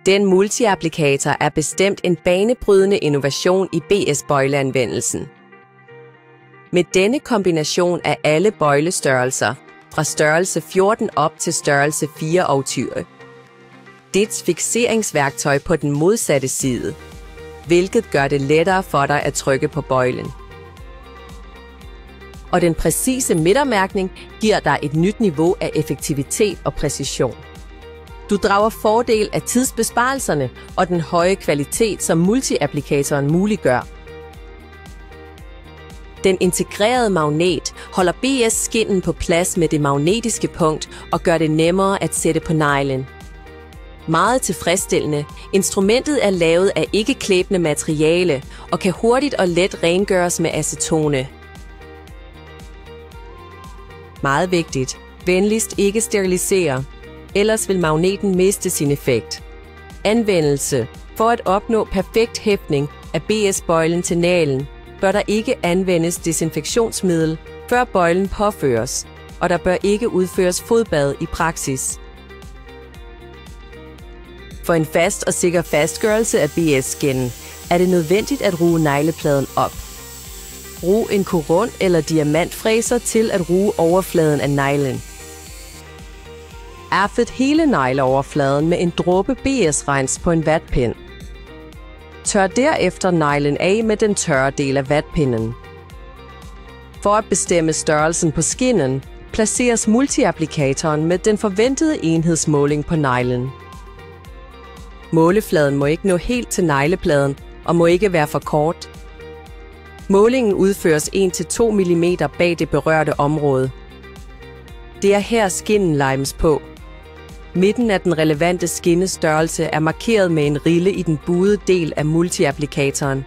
Den multi-applikator er bestemt en banebrydende innovation i BS-bøjleanvendelsen. Med denne kombination af alle bøjlestørrelser, fra størrelse 14 op til størrelse 24, dets fikseringsværktøj på den modsatte side, hvilket gør det lettere for dig at trykke på bøjlen. Og den præcise midtermærkning giver dig et nyt niveau af effektivitet og præcision. Du drager fordel af tidsbesparelserne og den høje kvalitet, som multi-applikatoren muliggør. Den integrerede magnet holder BS-skinnen på plads med det magnetiske punkt og gør det nemmere at sætte på neglen. Meget tilfredsstillende. Instrumentet er lavet af ikke-klæbende materiale og kan hurtigt og let rengøres med acetone. Meget vigtigt. Venligst ikke sterilisere. Ellers vil magneten miste sin effekt. Anvendelse. For at opnå perfekt hæftning af BS-bøjlen til naglen, bør der ikke anvendes desinfektionsmiddel, før bøjlen påføres, og der bør ikke udføres fodbad i praksis. For en fast og sikker fastgørelse af BS-skinnen er det nødvendigt at ruge neglepladen op. Brug en korund eller diamantfræser til at ruge overfladen af neglen. Erfet hele negleoverfladen med en dråbe BS-rens på en vatpind. Tør derefter neglen af med den tørre del af vatpinden. For at bestemme størrelsen på skinnen, placeres multi-applikatoren med den forventede enhedsmåling på neglen. Målefladen må ikke nå helt til neglepladen og må ikke være for kort. Målingen udføres 1-2 mm bag det berørte område. Det er her skinnen limes på. Midten af den relevante skinnestørrelse er markeret med en rille i den buede del af multi-applikatoren.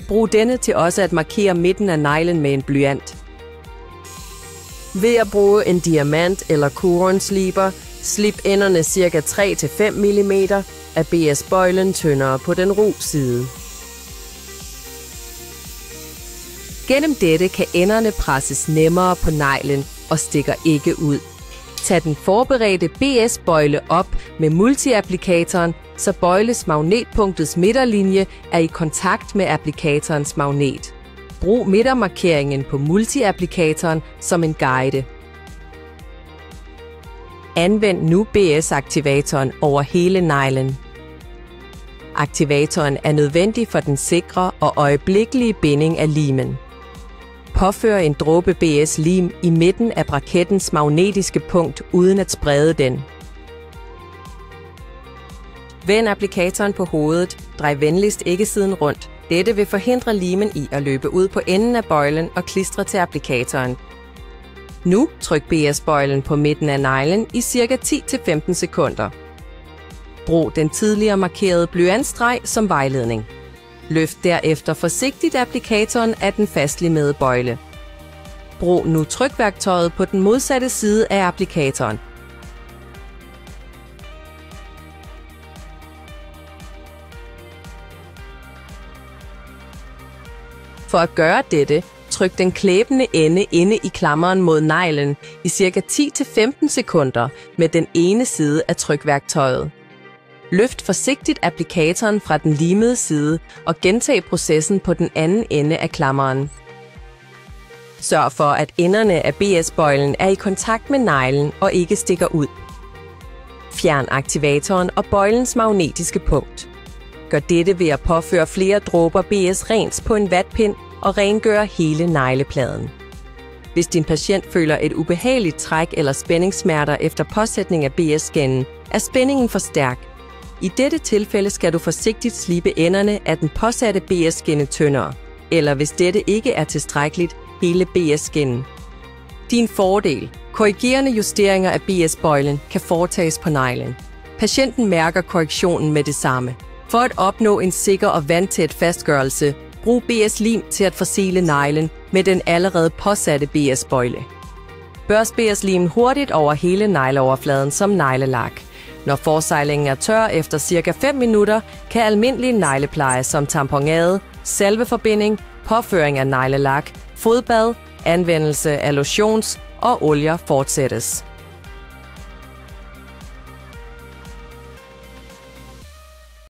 Brug denne til også at markere midten af neglen med en blyant. Ved at bruge en diamant- eller koronsliber, slip enderne ca. 3-5 mm af BS-bøjlen tyndere på den ru side. Gennem dette kan enderne presses nemmere på neglen og stikker ikke ud. Tag den forberedte BS-bøjle op med multi-applikatoren, så bøjles magnetpunktets midterlinje er i kontakt med applikatorens magnet. Brug midtermarkeringen på multi-applikatoren som en guide. Anvend nu BS-aktivatoren over hele neglen. Aktivatoren er nødvendig for den sikre og øjeblikkelige binding af limen. Påfør en dråbe BS-lim i midten af brakettens magnetiske punkt uden at sprede den. Vend applikatoren på hovedet. Drej venligst ikke siden rundt. Dette vil forhindre limen i at løbe ud på enden af bøjlen og klistre til applikatoren. Nu tryk BS-bøjlen på midten af neglen i ca. 10-15 sekunder. Brug den tidligere markerede blyantstreg som vejledning. Løft derefter forsigtigt applikatoren af den fastlimede bøjle. Brug nu trykværktøjet på den modsatte side af applikatoren. For at gøre dette, tryk den klæbende ende inde i klammeren mod neglen i ca. 10-15 sekunder med den ene side af trykværktøjet. Løft forsigtigt applikatoren fra den limede side og gentag processen på den anden ende af klammeren. Sørg for, at enderne af BS-bøjlen er i kontakt med neglen og ikke stikker ud. Fjern aktivatoren og bøjlens magnetiske punkt. Gør dette ved at påføre flere dråber BS-rens på en vatpind og rengøre hele neglepladen. Hvis din patient føler et ubehageligt træk eller spændingssmerter efter påsætning af BS-skinnen, er spændingen for stærk. I dette tilfælde skal du forsigtigt slibe enderne af den påsatte BS-skinne tyndere, eller hvis dette ikke er tilstrækkeligt, hele BS-skinnen. Din fordel. Korrigerende justeringer af BS-bøjlen kan foretages på neglen. Patienten mærker korrektionen med det samme. For at opnå en sikker og vandtæt fastgørelse, brug BS-lim til at forsile neglen med den allerede påsatte BS-bøjle. Børst BS-limen hurtigt over hele negleoverfladen som neglelak. Når forsejlingen er tør efter ca. 5 minutter, kan almindelig neglepleje som tamponade, salveforbinding, påføring af neglelak, fodbad, anvendelse af lotions og olier fortsættes.